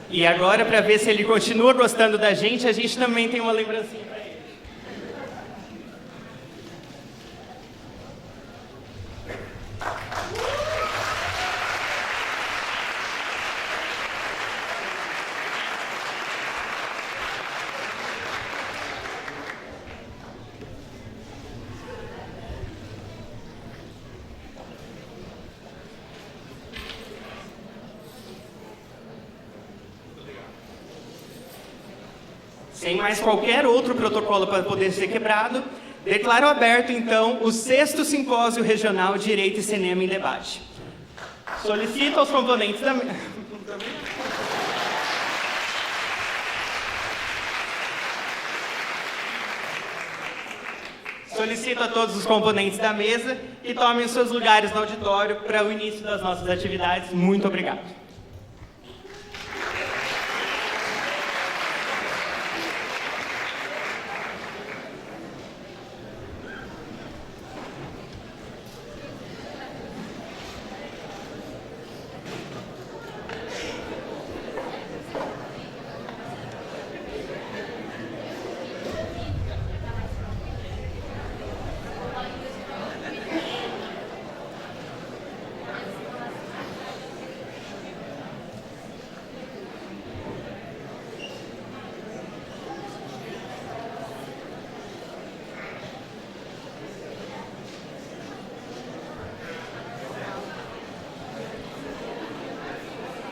E agora, para ver se ele continua gostando da gente, a gente também tem uma lembrancinha para ele. Sem mais qualquer outro protocolo para poder ser quebrado, declaro aberto, então, o 6º Simpósio Regional Direito e Cinema em Debate. Solicito aos componentes da mesa... Solicito a todos os componentes da mesa que tomem os seus lugares no auditório para o início das nossas atividades. Muito obrigado.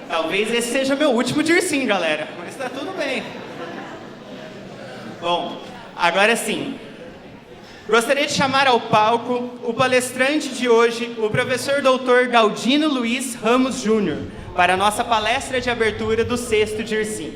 Talvez esse seja meu último Dircim, galera, mas tá tudo bem. Bom, agora sim, gostaria de chamar ao palco o palestrante de hoje, o professor Dr. Galdino Luiz Ramos Júnior, para a nossa palestra de abertura do 6º Dircim.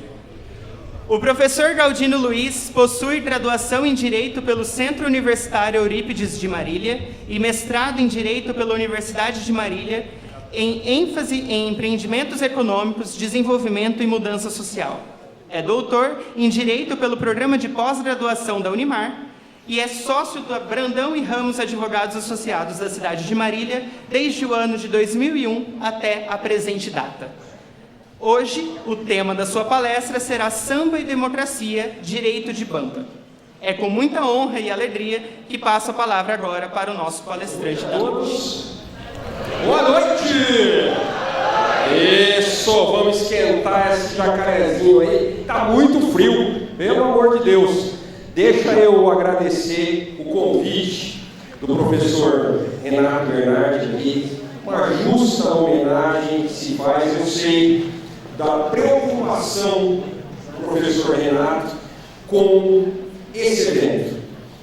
O professor Galdino Luiz possui graduação em Direito pelo Centro Universitário Eurípides de Marília e mestrado em Direito pela Universidade de Marília, em ênfase em empreendimentos econômicos, desenvolvimento e mudança social. É doutor em Direito pelo Programa de Pós-Graduação da Unimar e é sócio da Brandão e Ramos Advogados Associados da cidade de Marília desde o ano de 2001 até a presente data. Hoje, o tema da sua palestra será Samba e Democracia, Direito de Bamba. É com muita honra e alegria que passo a palavra agora para o nosso palestrante da noite. Boa noite! Isso, vamos esquentar esse jacarezinho aí. Tá muito frio, pelo amor de Deus. Deixa eu agradecer o convite do professor Renato Bernardi aqui. Uma justa homenagem que se faz, eu sei, da preocupação do professor Renato com esse evento.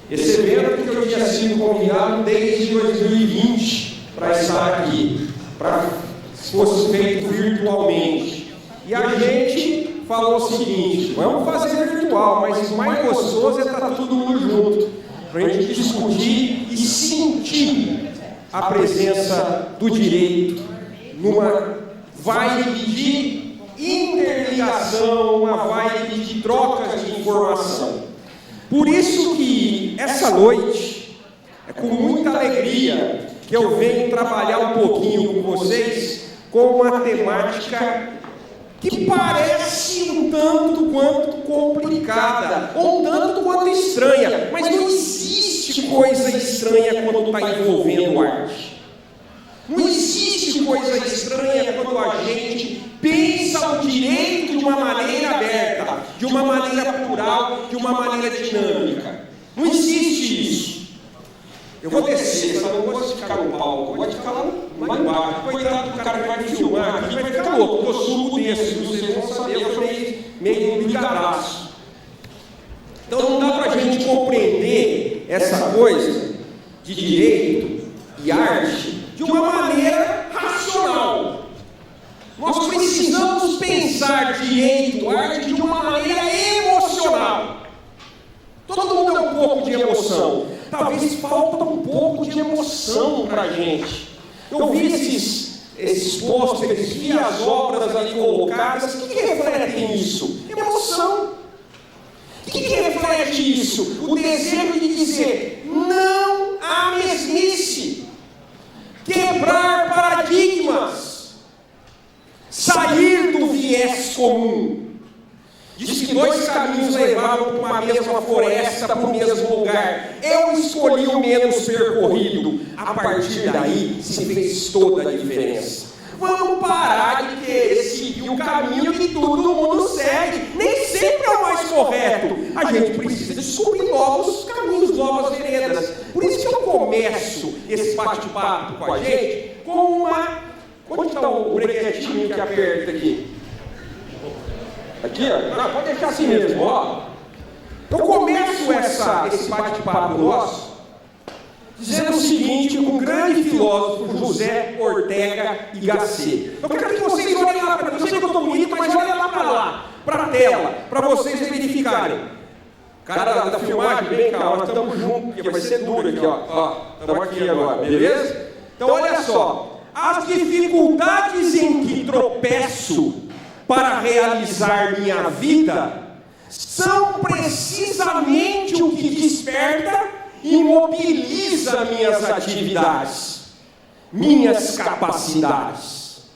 Esse evento que eu tinha sido convidado desde 2020 para estar aqui, para se fosse feito virtualmente. E a gente falou o seguinte: vamos fazer virtual, mas o mais gostoso é estar todo mundo junto, para a gente discutir e sentir a presença do direito numa vibe de interligação, uma vibe de trocas de informação. Por isso que essa noite, é com muita alegria que eu venho trabalhar um pouquinho com vocês com uma temática que parece um tanto quanto complicada, ou um tanto quanto estranha, mas não existe coisa estranha quando está envolvendo arte. Não existe coisa estranha quando a gente pensa o direito de uma maneira aberta, de uma maneira plural, de uma maneira dinâmica. Não existe isso. Eu vou descer, só não vou ficar no palco, pode ficar lá embaixo. Coitado do cara que vai me filmar aqui, vai ficar louco, porque eu subo desse, vocês vão saber, eu sou meio ligadaço. Então não dá para a gente compreender essa coisa de direito e arte de uma maneira racional. Nós precisamos pensar direito e arte de uma maneira emocional. Todo mundo é um pouco de emoção. Talvez falta um pouco de emoção para a gente. Eu vi esses pôsteres, vi as obras ali colocadas. O que reflete isso? Emoção. O que reflete isso? O desejo de dizer não à mesmice. Quebrar paradigmas. Sair do viés comum. Diz que 2 caminhos levavam para uma mesma floresta, para o mesmo lugar. Eu escolhi o menos percorrido. A partir daí se fez toda a diferença. Vamos parar de querer seguir o caminho que todo mundo segue. Nem sempre é o mais correto. A gente precisa descobrir novos caminhos, novas veredas. Por isso que eu começo esse bate-papo com a gente com uma... Onde está o brequetinho que aperta aqui? Aqui, ó. Não, pode deixar assim mesmo, ó. Eu começo esse bate-papo nosso dizendo o seguinte, com o grande filósofo José Ortega y Gasset. Eu quero que vocês olhem lá para mim. Eu sei que eu estou bonito, mas olhem lá, para a tela, para vocês verificarem. Cara da filmagem, vem cá, nós estamos juntos, porque vai ser duro aqui, ó. Estamos aqui agora, beleza? Então olha só. As dificuldades em que tropeço para realizar minha vida são precisamente o que desperta e mobiliza minhas atividades, minhas capacidades.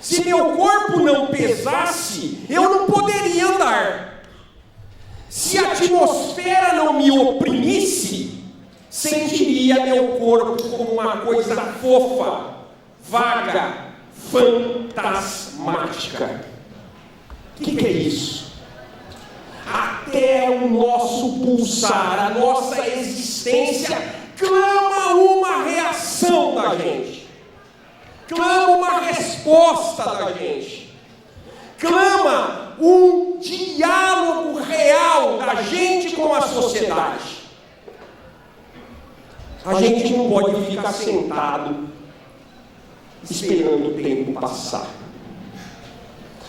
Se meu corpo não pesasse, eu não poderia andar. Se a atmosfera não me oprimisse, sentiria meu corpo como uma coisa fofa, vaga, fantasmática. O que é isso? Até o nosso pulsar, a nossa existência, clama uma reação da gente, clama uma resposta da gente, clama um diálogo real da gente com a sociedade. A gente não pode ficar sentado esperando o tempo passar.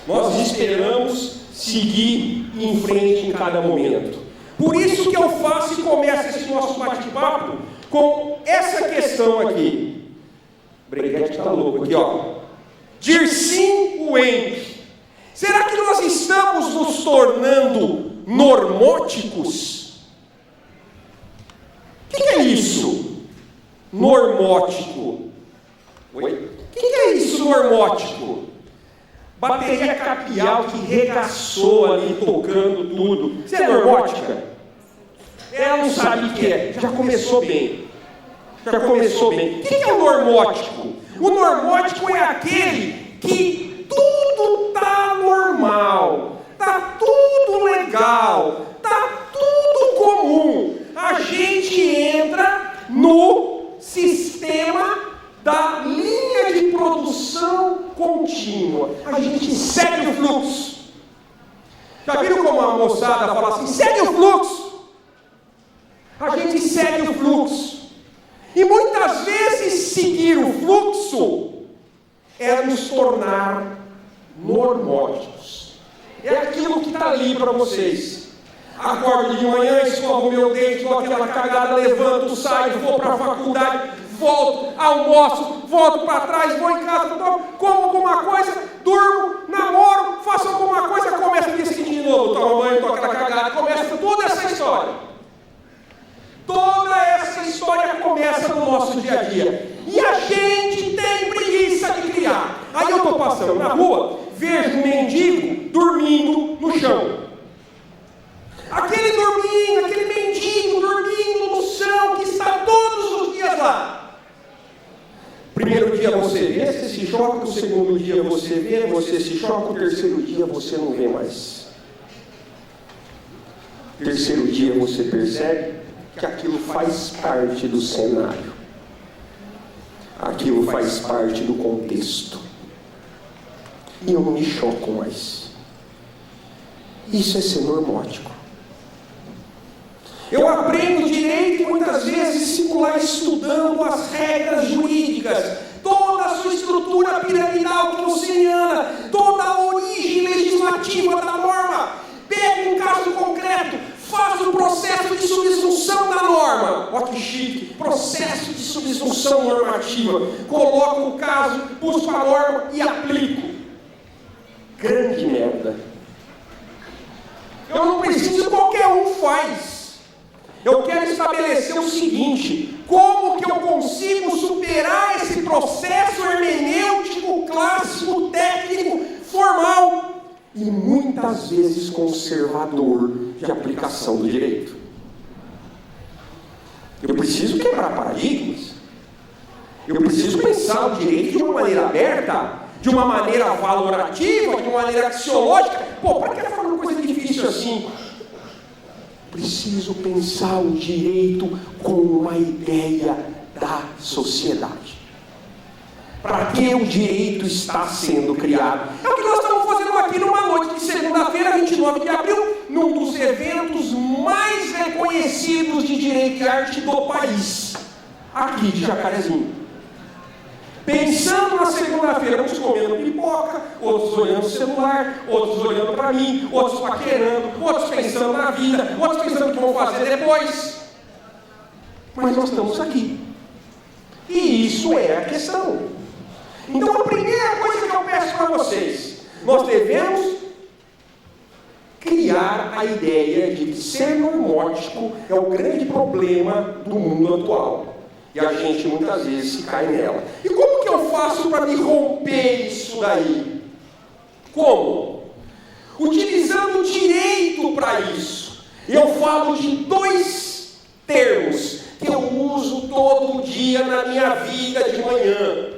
Nós esperamos seguir em frente em cada momento. Por isso que eu faço e começo esse nosso bate-papo com essa questão aqui. O Breguete está louco aqui, ó. Dircim Wenck. Será que nós estamos nos tornando normóticos? O que é isso? Normótico. Oi? O que é isso, normótico? Bateria capial que regaçou ali, tocando tudo. Você é normótica? Ela não sabe o que é. Já começou bem. Já começou bem. O que é o normótico? O normótico é aquele que tudo está normal, está tudo legal, está tudo comum. A gente entra no sistema da linha de produção contínua. A gente segue o fluxo. Já viram como a moçada fala assim? Segue o fluxo. A gente segue o fluxo. E muitas vezes seguir o fluxo é nos tornar normóticos. É aquilo que está ali para vocês. Acordo de manhã, escovo meu dente, dou aquela cagada, levanto, saio, vou para a faculdade, volto, almoço, volto para trás, vou em casa, como alguma coisa, durmo, namoro, faço alguma coisa, começa a decidir de novo, tomo banho, dou aquela cagada, começa toda essa história. Toda essa história começa no nosso dia a dia. E a gente tem preguiça de criar. Aí eu estou passando na rua, vejo um mendigo dormindo no chão. Aquele mendigo dormindo no chão, que está todos os dias lá. Primeiro dia você vê, você se choca, o segundo dia você vê, você se choca, o terceiro dia você não vê mais. Terceiro dia você percebe que aquilo faz parte do cenário. Aquilo faz parte do contexto. E eu não me choco mais. Isso é ser normótico. Eu aprendo direito e muitas vezes fico lá estudando as regras jurídicas, toda a sua estrutura piramidal keyneseriana, toda a origem legislativa da norma. Pego um caso concreto, faço o processo de subsunção da norma. Olha que chique, processo de subsunção normativa. Coloco o caso, busco a norma e aplico. Grande merda. Eu não preciso, qualquer um faz. Eu quero estabelecer o seguinte: como que eu consigo superar esse processo hermenêutico, clássico, técnico, formal e muitas vezes conservador de aplicação do direito. Eu preciso quebrar paradigmas. Eu preciso pensar o direito de uma maneira aberta, de uma maneira valorativa, de uma maneira axiológica. Pô, para que falar uma coisa difícil assim? Preciso pensar o direito com uma ideia da sociedade. Para que o direito está sendo criado? É o que nós estamos fazendo aqui numa noite de segunda-feira, 29 de abril, num dos eventos mais reconhecidos de direito e arte do país, aqui de Jacarezinho. Pensando na segunda-feira, uns comendo pipoca, outros olhando o celular, outros olhando para mim, outros paquerando, outros pensando na vida, outros pensando o que vão fazer depois. Mas nós estamos aqui. E isso é a questão. Então a primeira coisa que eu peço para vocês, nós devemos criar a ideia de que ser normótico é o grande problema do mundo atual. E a gente muitas vezes cai nela. E como que eu faço para me romper isso daí? Como? Utilizando o direito para isso. Eu falo de dois termos que eu uso todo dia na minha vida de manhã: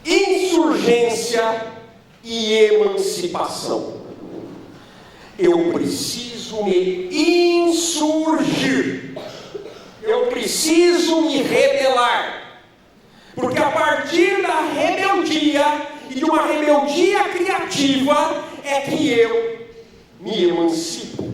insurgência e emancipação. Eu preciso me insurgir. Eu preciso me rebelar. Porque a partir da rebeldia, e de uma rebeldia criativa, é que eu me emancipo.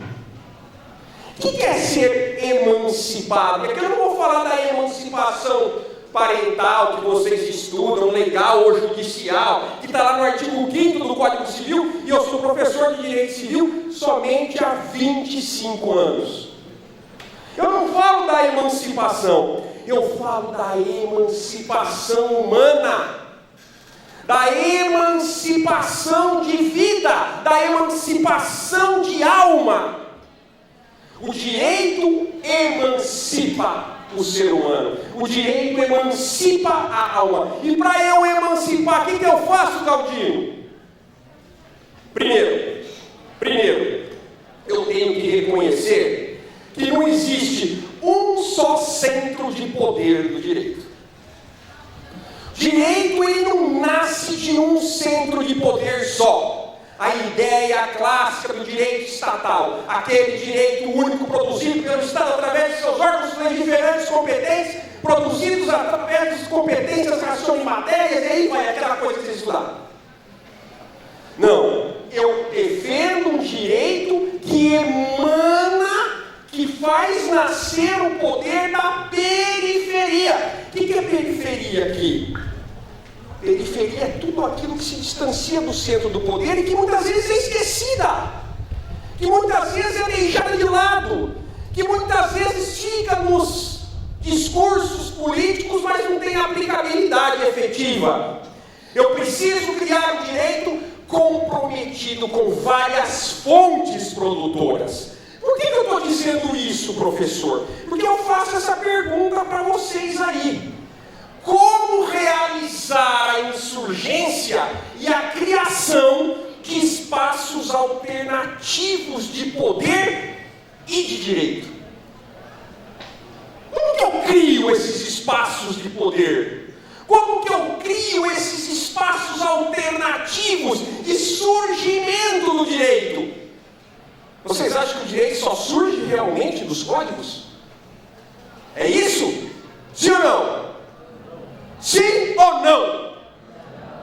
O que é ser emancipado? Porque eu não vou falar da emancipação parental que vocês estudam, legal ou judicial, que está lá no artigo 5º do Código Civil, e eu sou professor de Direito Civil somente há 25 anos. Eu não falo da emancipação, eu falo da emancipação humana, da emancipação de vida, da emancipação de alma. O direito emancipa o ser humano, o direito emancipa a alma. E para eu emancipar, o que eu faço, Galdino? Primeiro, eu tenho que reconhecer que não existe um só centro de poder do direito. Direito, ele não nasce de um centro de poder só. A ideia clássica do direito estatal, aquele direito único produzido pelo Estado através de seus órgãos legiferantes competentes, produzidos através das competências, racione de matérias, e aí vai aquela coisa que você estudar. Não, eu defendo um direito que emana, que faz nascer o poder da periferia. O que é periferia aqui? Periferia é tudo aquilo que se distancia do centro do poder e que muitas vezes é esquecida, que muitas vezes é deixada de lado, que muitas vezes fica nos discursos políticos, mas não tem aplicabilidade efetiva. Eu preciso criar um direito comprometido com várias fontes produtoras. Por que eu estou dizendo isso, professor? Porque eu faço essa pergunta para vocês aí. Como realizar a insurgência e a criação de espaços alternativos de poder e de direito? Como que eu crio esses espaços de poder? Como que eu crio esses espaços alternativos de surgimento do direito? Vocês acham que o direito só surge realmente dos códigos? É isso? Sim ou não? Sim ou não?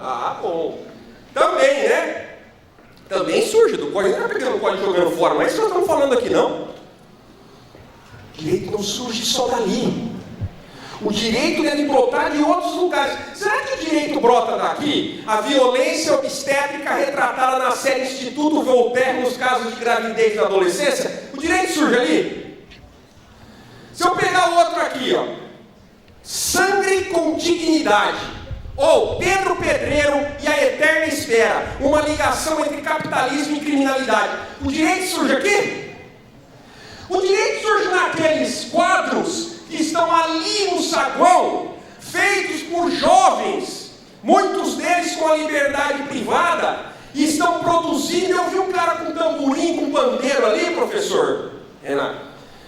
Ah, bom. Também, né? Também surge do código. Não é pegando o código jogando fora, mas isso nós estamos falando aqui, não. O direito não surge só dali. O direito deve brotar de outros lugares. Será que o direito brota daqui? A violência obstétrica retratada na série Instituto Voltaire nos casos de gravidez na adolescência? O direito surge ali? Se eu pegar outro aqui, ó. Sangue com dignidade, ou Pedro Pedreiro e a eterna espera, uma ligação entre capitalismo e criminalidade. O direito surge aqui? O direito surge naqueles quadros que estão ali no saguão, feitos por jovens, muitos deles com a liberdade privada, e estão produzindo. Eu vi um cara com tamborim, com pandeiro ali, professor Renato,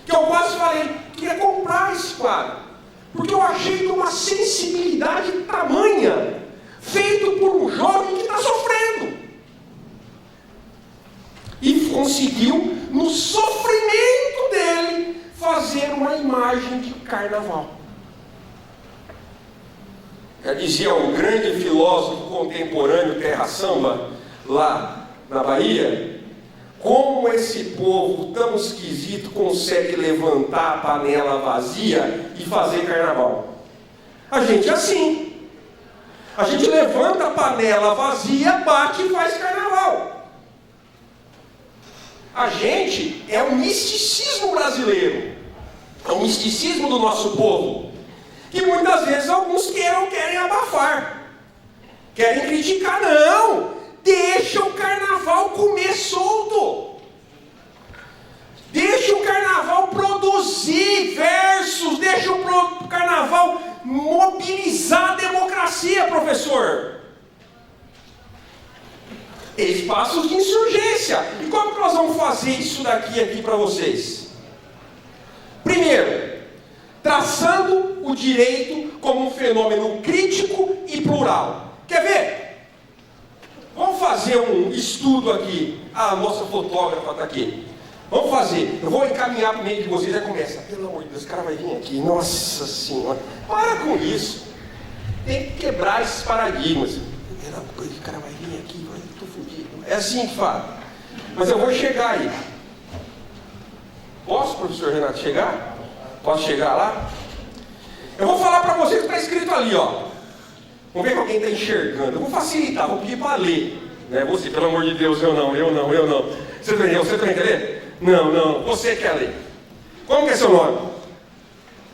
que eu quase falei, queria comprar esse quadro, porque eu achei de uma sensibilidade tamanha, feito por um jovem que está sofrendo. E conseguiu, no sofrimento dele, fazer uma imagem de carnaval. Já dizia o grande filósofo contemporâneo Terra Samba, lá na Bahia, como esse povo tão esquisito consegue levantar a panela vazia e fazer carnaval. A gente é assim. A gente levanta a panela vazia, bate e faz carnaval. A gente é um misticismo brasileiro. É um misticismo do nosso povo. Que muitas vezes alguns querem abafar. Querem criticar. Não! Deixa o carnaval comer solto. Deixa o carnaval produzir versos. Deixa o carnaval mobilizar a democracia, professor. Espaços de insurgência. E como que nós vamos fazer isso aqui para vocês? Primeiro, traçando o direito como um fenômeno crítico e plural. Quer ver? Vamos fazer um estudo aqui. A nossa fotógrafa está aqui. Vamos fazer. Eu vou encaminhar para o meio de vocês. Já começa. Pelo amor de Deus, o cara vai vir aqui. Nossa Senhora. Para com isso. Tem que quebrar esses paradigmas. O cara vai vir aqui. Estou fodido. É assim que fala. Mas eu vou chegar aí. Posso, professor Renato, chegar? Posso chegar lá? Eu vou falar para vocês o que está escrito ali, ó. Vamos ver se alguém está enxergando. Eu vou facilitar, vou pedir para ler. Né? Você, pelo amor de Deus, eu não. Você também quer ler? Não. Você quer ler. Como que é seu nome?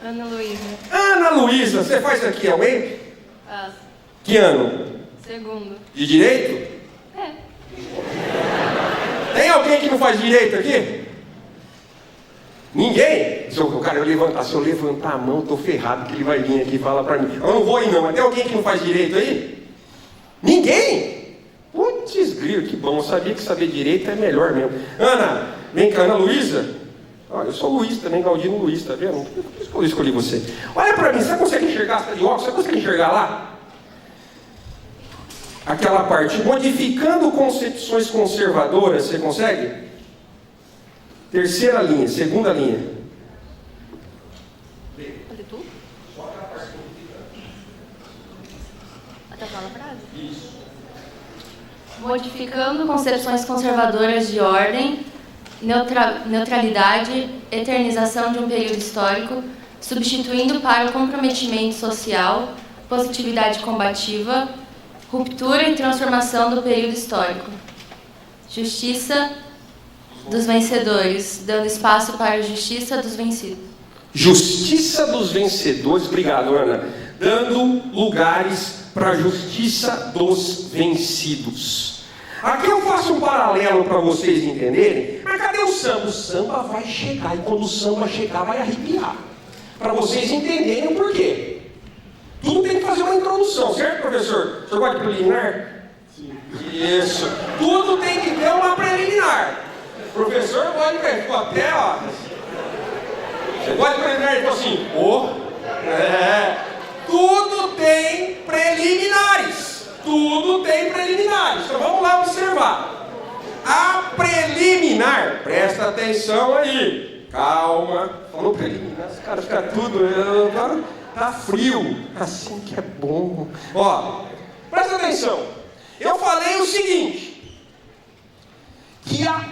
Ana Luísa. Ana Luísa, você faz aqui, é o ENP? Faço. Que ano? Segundo. De direito? É. Tem alguém que não faz direito aqui? Ninguém? Se eu levantar a mão, eu estou ferrado, que ele vai vir aqui e falar para mim. Eu não vou ir não, mas tem alguém que não faz direito aí? Ninguém? Putz, grilo, que bom, eu sabia que saber direito é melhor mesmo. Ana, vem cá, Ana Luísa. Olha, eu sou Luiz também, Galdino Luiz, tá vendo? Por isso que eu escolhi você. Olha para mim, você consegue enxergar? Você está de óculos? Você consegue enxergar lá? Aquela parte, modificando concepções conservadoras, você consegue? Terceira linha, segunda linha. Olha tu? Até fala a frase. Isso. Modificando concepções conservadoras de ordem, neutralidade, eternização de um período histórico, substituindo para o comprometimento social, positividade combativa, ruptura e transformação do período histórico. Justiça dos vencedores, dando espaço para a justiça dos vencidos. Justiça dos vencedores, obrigado, Ana. Dando lugares para a justiça dos vencidos. Aqui eu faço um paralelo para vocês entenderem. Mas cadê o samba? O samba vai chegar, e quando o samba chegar vai arrepiar. Para vocês entenderem o porquê. Tudo tem que fazer uma introdução, certo, professor? O senhor gosta de preliminar? Sim. Isso. Tudo tem que ter uma preliminar. O professor gosta de ficou até, ó. Você gosta de preliminar? Ele falou assim, tudo tem preliminares. Tudo tem preliminares. Então vamos lá observar. A preliminar, presta atenção aí. Calma. Falou preliminar, os caras ficam tudo. Tá frio. Assim que é bom. Ó, presta atenção. Eu falei o seguinte: que a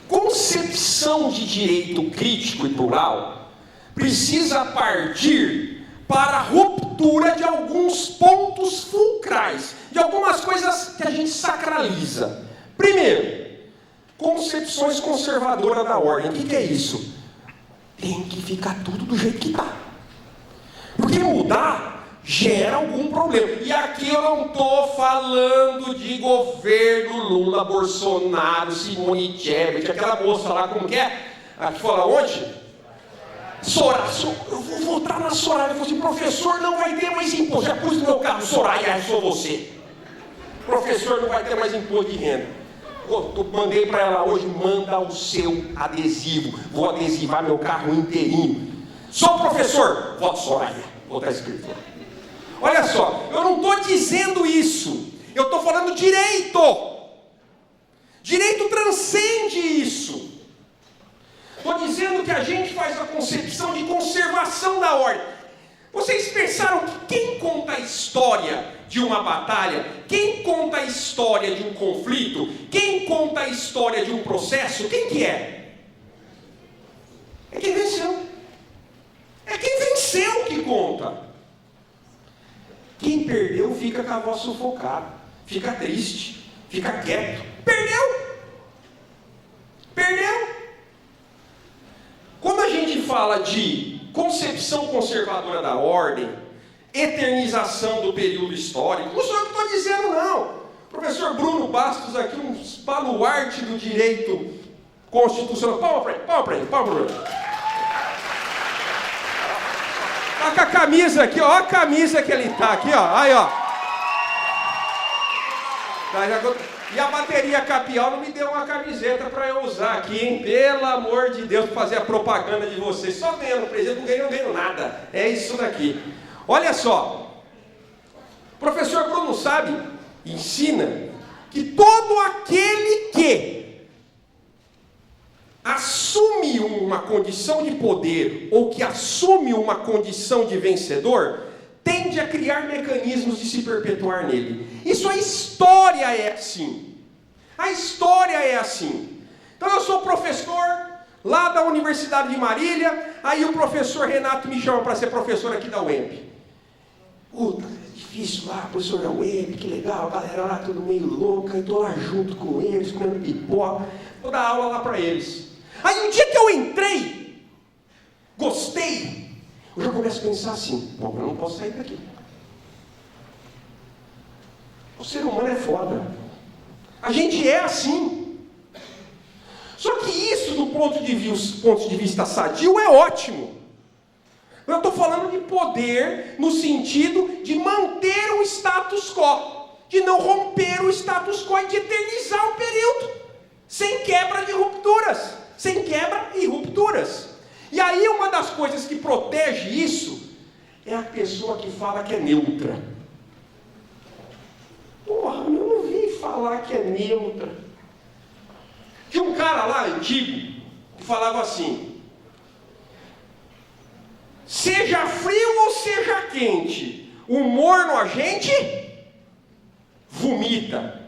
concepção de direito crítico e plural precisa partir para a ruptura de alguns pontos fulcrais, de algumas coisas que a gente sacraliza. Primeiro, concepções conservadoras da ordem. O que é isso? Tem que ficar tudo do jeito que está. Porque mudar gera algum problema. E aqui eu não estou falando de governo Lula, Bolsonaro, Simone Tebet, aquela moça lá, como que é? Aqui fala onde? Soraya. Eu vou votar na Soraya. Eu falei assim, professor, não vai ter mais imposto. Já pus no meu carro, Soraya, sou você. Professor, não vai ter mais imposto de renda. Eu mandei para ela hoje, manda o seu adesivo. Vou adesivar meu carro inteirinho. Sou professor, voto Soraya. Vou estar escrito lá. Olha só, eu não estou dizendo isso. Eu estou falando direito. Direito transcende isso. Estou dizendo que a gente faz a concepção de conservação da ordem. Vocês pensaram que quem conta a história de uma batalha, quem conta a história de um conflito, quem conta a história de um processo, quem que é? É quem venceu. É quem venceu que conta. Quem perdeu fica com a voz sufocada, fica triste, fica quieto. Perdeu. Perdeu. Quando a gente fala de concepção conservadora da ordem, eternização do período histórico, não sou eu que estou dizendo, não. Professor Bruno Bastos aqui, um baluarte do direito constitucional. Palma para ele, palma, Bruno. Tá com a camisa aqui, ó, a camisa que ele tá aqui, ó, aí, ó. E a bateria Capial não me deu uma camiseta para eu usar aqui, hein? Pelo amor de Deus, para fazer a propaganda de vocês. Só ganhando presente, não ganho nada. É isso daqui. Olha só. O professor Bruno sabe, ensina, que todo aquele que assume uma condição de poder, ou que assume uma condição de vencedor, tende a criar mecanismos de se perpetuar nele. Isso a história é assim. A história é assim. Então eu sou professor lá da Universidade de Marília, aí o professor Renato me chama para ser professor aqui da UEMP. Puta, é difícil lá, professor da UEMP, que legal, a galera lá tudo meio louca, eu estou lá junto com eles, comendo pipoca, vou dar aula lá para eles. Aí um dia que eu entrei, gostei, eu já começo a pensar assim, bom, eu não posso sair daqui. O ser humano é foda. A gente é assim. Só que isso, do ponto de vista sadio, é ótimo. Eu estou falando de poder no sentido de manter o status quo, de não romper o status quo e de eternizar o período, sem quebra de rupturas, sem quebra e rupturas. E aí uma das coisas que protege isso é a pessoa que fala que é neutra. Porra, eu não vi falar que é neutra. Tinha um cara lá antigo que falava assim: seja frio ou seja quente, o morno a gente vomita.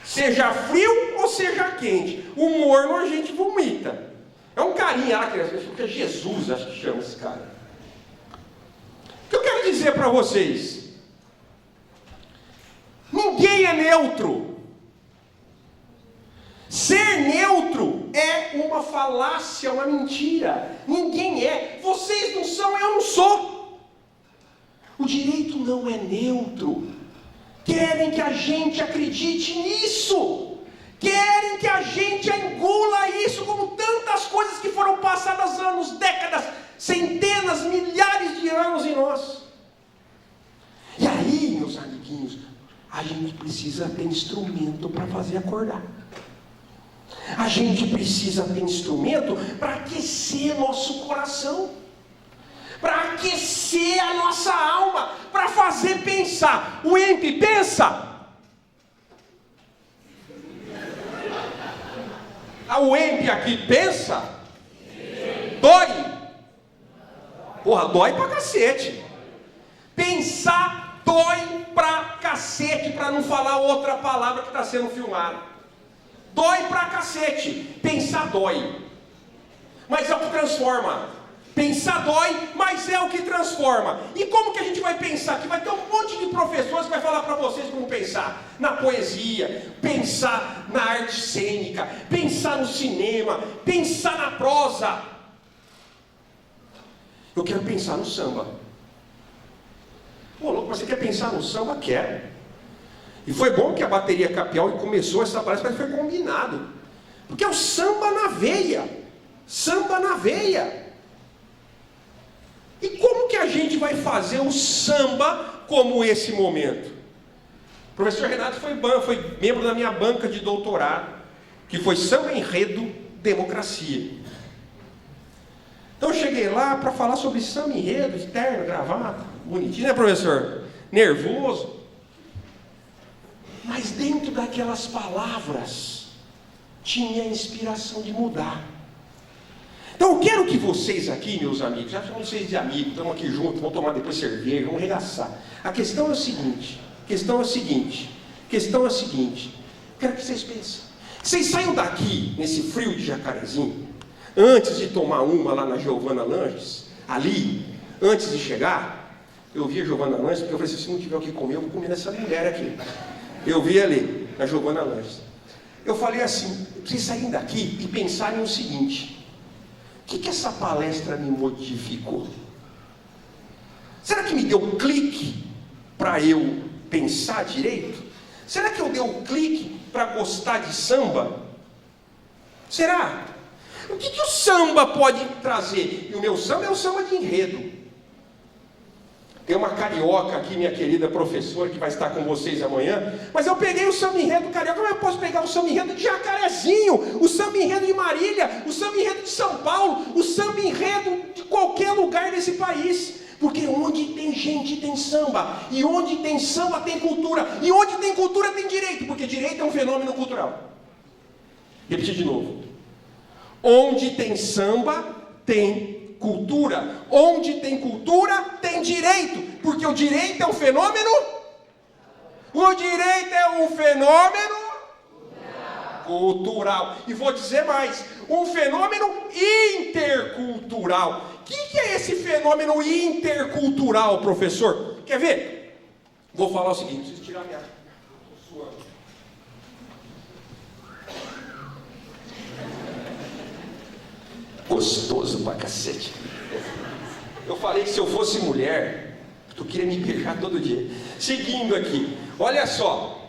Seja frio ou seja quente, o morno a gente vomita. É um carinha lá, que é Jesus, acho que chama esse cara. O que eu quero dizer para vocês? Ninguém é neutro. Ser neutro é uma falácia, uma mentira. Ninguém é. Vocês não são, eu não sou. O direito não é neutro. Querem que a gente acredite nisso. Querem que a gente engula isso, como tantas coisas que foram passadas anos, décadas, centenas, milhares de anos em nós. E aí, meus amiguinhos, a gente precisa ter instrumento para fazer acordar. A gente precisa ter instrumento para aquecer nosso coração, para aquecer a nossa alma, para fazer pensar. O EMP pensa. A UEMP aqui pensa? Dói? Porra, dói pra cacete. Pensar dói pra cacete, pra não falar outra palavra que está sendo filmada. Dói pra cacete. Pensar dói. Mas é o que transforma. Pensar dói, mas é o que transforma. E como que a gente vai pensar? Que vai ter um monte de professores que vai falar para vocês como pensar. Na poesia, pensar na arte cênica, pensar no cinema, pensar na prosa. Eu quero pensar no samba. Pô, louco, mas você quer pensar no samba? Quero. E foi bom que a bateria Capial começou essa palestra, mas foi combinado. Porque é o samba na veia. Samba na veia. E como que a gente vai fazer o samba como esse momento? O professor Renato foi membro da minha banca de doutorado, que foi Samba Enredo Democracia. Então eu cheguei lá para falar sobre samba enredo, de terno, gravata, bonitinho, né, professor? Nervoso. Mas dentro daquelas palavras tinha a inspiração de mudar. Então eu quero que vocês aqui, meus amigos, já chamamos vocês de amigos, estamos aqui juntos, vamos tomar depois cerveja, vamos arregaçar. A questão é o seguinte, quero que vocês pensem. Vocês saiam daqui, nesse frio de Jacarezinho, antes de tomar uma lá na Giovana Lanches, ali, antes de chegar, eu vi a Giovana Lanches, porque eu falei assim, se não tiver o que comer, eu vou comer nessa mulher aqui. Eu vi ali, na Giovana Lanches. Eu falei assim, vocês saírem daqui e pensarem o seguinte, o que essa palestra me modificou? Será que me deu um clique para eu pensar direito? Será que eu dei um clique para gostar de samba? Será? O que o samba pode trazer? E o meu samba é um samba de enredo. Tem uma carioca aqui, minha querida professora, que vai estar com vocês amanhã. Mas eu peguei o samba enredo carioca, mas eu posso pegar o samba enredo de Jacarezinho, o samba enredo de Marília, o samba enredo de São Paulo, o samba enredo de qualquer lugar desse país. Porque onde tem gente tem samba, e onde tem samba tem cultura, e onde tem cultura tem direito, porque direito é um fenômeno cultural. Repetir de novo. Onde tem samba tem cultura, onde tem cultura tem direito, porque o direito é um fenômeno, o direito é um fenômeno cultural. E vou dizer mais, um fenômeno intercultural. O que é esse fenômeno intercultural, professor? Quer ver? Vou falar o seguinte, preciso tirar minha... Tô suando. Gostoso pra cacete. Eu falei que se eu fosse mulher, tu queria me beijar todo dia. Seguindo aqui, olha só.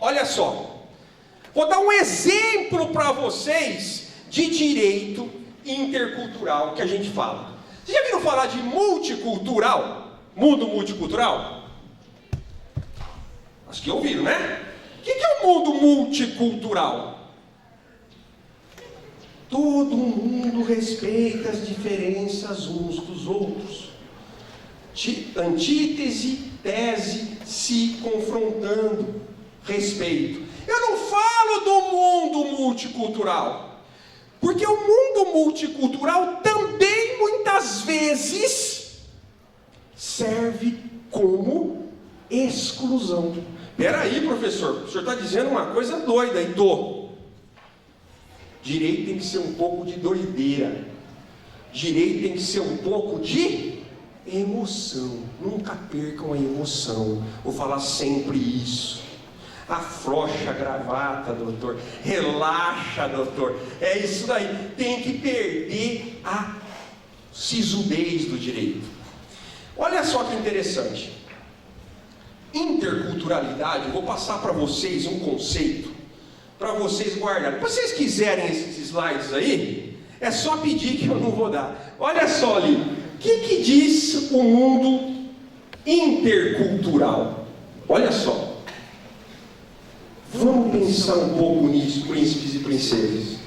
Vou dar um exemplo para vocês de direito intercultural que a gente fala. Vocês já viram falar de multicultural? Mundo multicultural? Acho que ouviram, né? O que é o mundo multicultural? Todo mundo respeita as diferenças uns dos outros. Antítese, tese, se confrontando. Respeito. Eu não falo do mundo multicultural, porque o mundo multicultural também muitas vezes serve como exclusão. Peraí, professor, o senhor está dizendo uma coisa doida, Heitor. Direito tem que ser um pouco de doideira. Direito tem que ser um pouco de emoção. Nunca percam a emoção. Vou falar sempre isso. Afrouxa a gravata, doutor. Relaxa, doutor. É isso daí. Tem que perder a sisudez do direito. Olha só que interessante. Interculturalidade, vou passar para vocês um conceito para vocês guardarem. Se vocês quiserem esses slides aí, é só pedir que eu não vou dar. Olha só ali, o que diz o mundo intercultural? Olha só. Vamos pensar um pouco nisso, príncipes e princesas.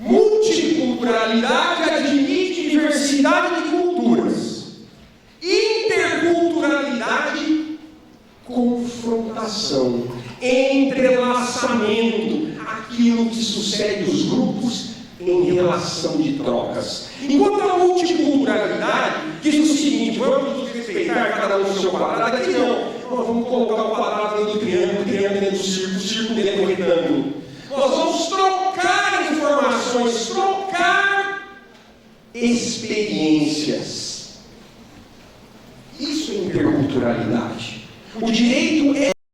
Multiculturalidade admite diversidade de culturas. Interculturalidade, confrontação, entrelaçamento, aquilo que sucede os grupos em relação de trocas. Enquanto a multiculturalidade diz o seguinte: vamos nos respeitar cada um no seu quadrado, aqui não. Nós vamos colocar o quadrado dentro do triângulo, o triângulo dentro do círculo, o círculo dentro do retângulo. Nós vamos trocar informações, trocar experiências. Isso é interculturalidade. O direito é